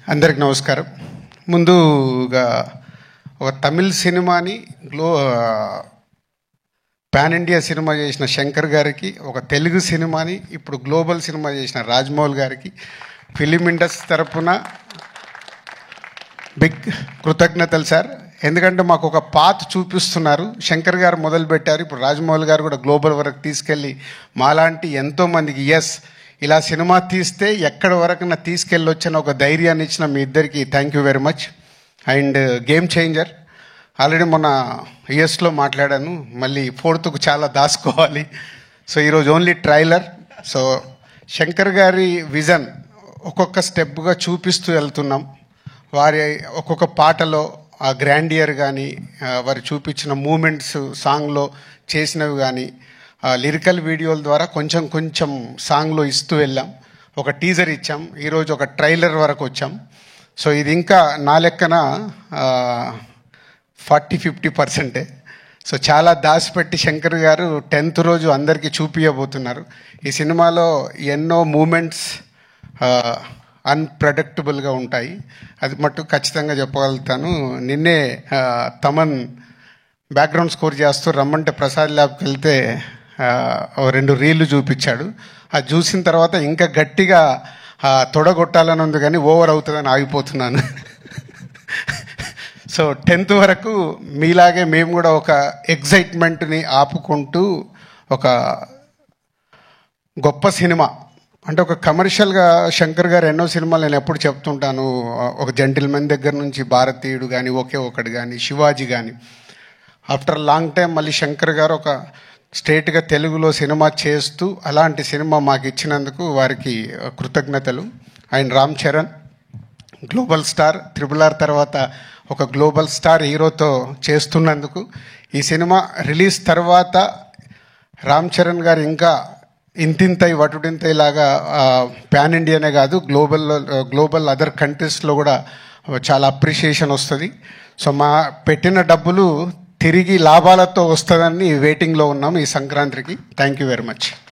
అందరికి నమస్కారం. ముందుగా ఒక తమిళ్ సినిమాని పాన్ ఇండియా సినిమా చేసిన శంకర్ గారికి, ఒక తెలుగు సినిమాని ఇప్పుడు గ్లోబల్ సినిమా చేసిన రాజమౌళి గారికి ఫిలిం ఇండస్ట్రీ తరఫున బిగ్ కృతజ్ఞతలు సార్. ఎందుకంటే మాకు ఒక పాత్ చూపిస్తున్నారు. శంకర్ గారు మొదలుపెట్టారు, ఇప్పుడు రాజమౌళి గారు కూడా గ్లోబల్ వరకు తీసుకెళ్ళి మాలాంటి ఎంతోమందికి ఇలా సినిమా తీస్తే ఎక్కడి వరకు తీసుకెళ్ళొచ్చని ఒక ధైర్యాన్ని ఇచ్చిన మీ ఇద్దరికి thank you very much. And game changer already మొన్న యూఎస్లో మాట్లాడాను, మళ్ళీ ఫోర్త్కు చాలా దాచుకోవాలి. సో ఈరోజు ఓన్లీ ట్రైలర్. సో శంకర్ గారి విజన్ ఒక్కొక్క స్టెప్గా చూపిస్తూ వెళ్తున్నాం. వారి ఒక్కొక్క పాటలో ఆ గ్రాండియర్ కానీ, వారు చూపించిన మూమెంట్స్ సాంగ్లో చేసినవి కానీ, లిరికల్ వీడియోల ద్వారా కొంచెం కొంచెం సాంగ్లో ఇస్తూ వెళ్ళాం. ఒక టీజర్ ఇచ్చాం, ఈరోజు ఒక ట్రైలర్ వరకు వచ్చాం. సో ఇది ఇంకా నా లెక్కన 40-50%. సో చాలా దాచిపెట్టి శంకర్ గారు 10th రోజు అందరికీ చూపించబోతున్నారు. ఈ సినిమాలో ఎన్నో మూమెంట్స్ అన్ప్రెడిక్టబుల్గా ఉంటాయి, అది మట్టు ఖచ్చితంగా చెప్పగలుగుతాను. నిన్నే తమన్ బ్యాక్గ్రౌండ్ స్కోర్ చేస్తూ రమ్మంటే ప్రసాద్ ల్యాబ్కి వెళ్తే 2 రీళ్లు చూపించాడు. అది చూసిన తర్వాత ఇంకా గట్టిగా తొడగొట్టాలని ఉంది, కానీ ఓవర్ అవుతుందని ఆగిపోతున్నాను. సో 10th వరకు మీలాగే మేము కూడా ఒక ఎగ్జైట్మెంట్ని ఆపుకుంటూ ఒక గొప్ప సినిమా అంటే ఒక కమర్షియల్గా శంకర్ గారు ఎన్నో సినిమాలు నేను ఎప్పుడు చెప్తుంటాను. ఒక జెంటిల్మెన్ దగ్గర నుంచి భారతీయుడు కానీ, ఒకే ఒకటి కానీ, శివాజీ కానీ, ఆఫ్టర్ లాంగ్ టైం మళ్ళీ శంకర్ గారు ఒక స్ట్రేట్గా తెలుగులో సినిమా చేస్తూ అలాంటి సినిమా మాకు ఇచ్చినందుకు వారికి కృతజ్ఞతలు. And Ram Charan global star, RRR తర్వాత ఒక గ్లోబల్ స్టార్ హీరోతో చేస్తున్నందుకు, ఈ సినిమా రిలీజ్ తర్వాత రామ్ చరణ్ గారు ఇంకా ఇంతింతై వటుడింతై లాగా పాన్ ఇండియానే కాదు గ్లోబల్ అదర్ కంట్రీస్లో కూడా చాలా అప్రిషియేషన్ వస్తుంది. సో మా పెట్టిన డబ్బులు తిరిగి లాభాలతో వస్తుందని వెయిటింగ్లో ఉన్నాం ఈ సంక్రాంతికి. Thank you very much.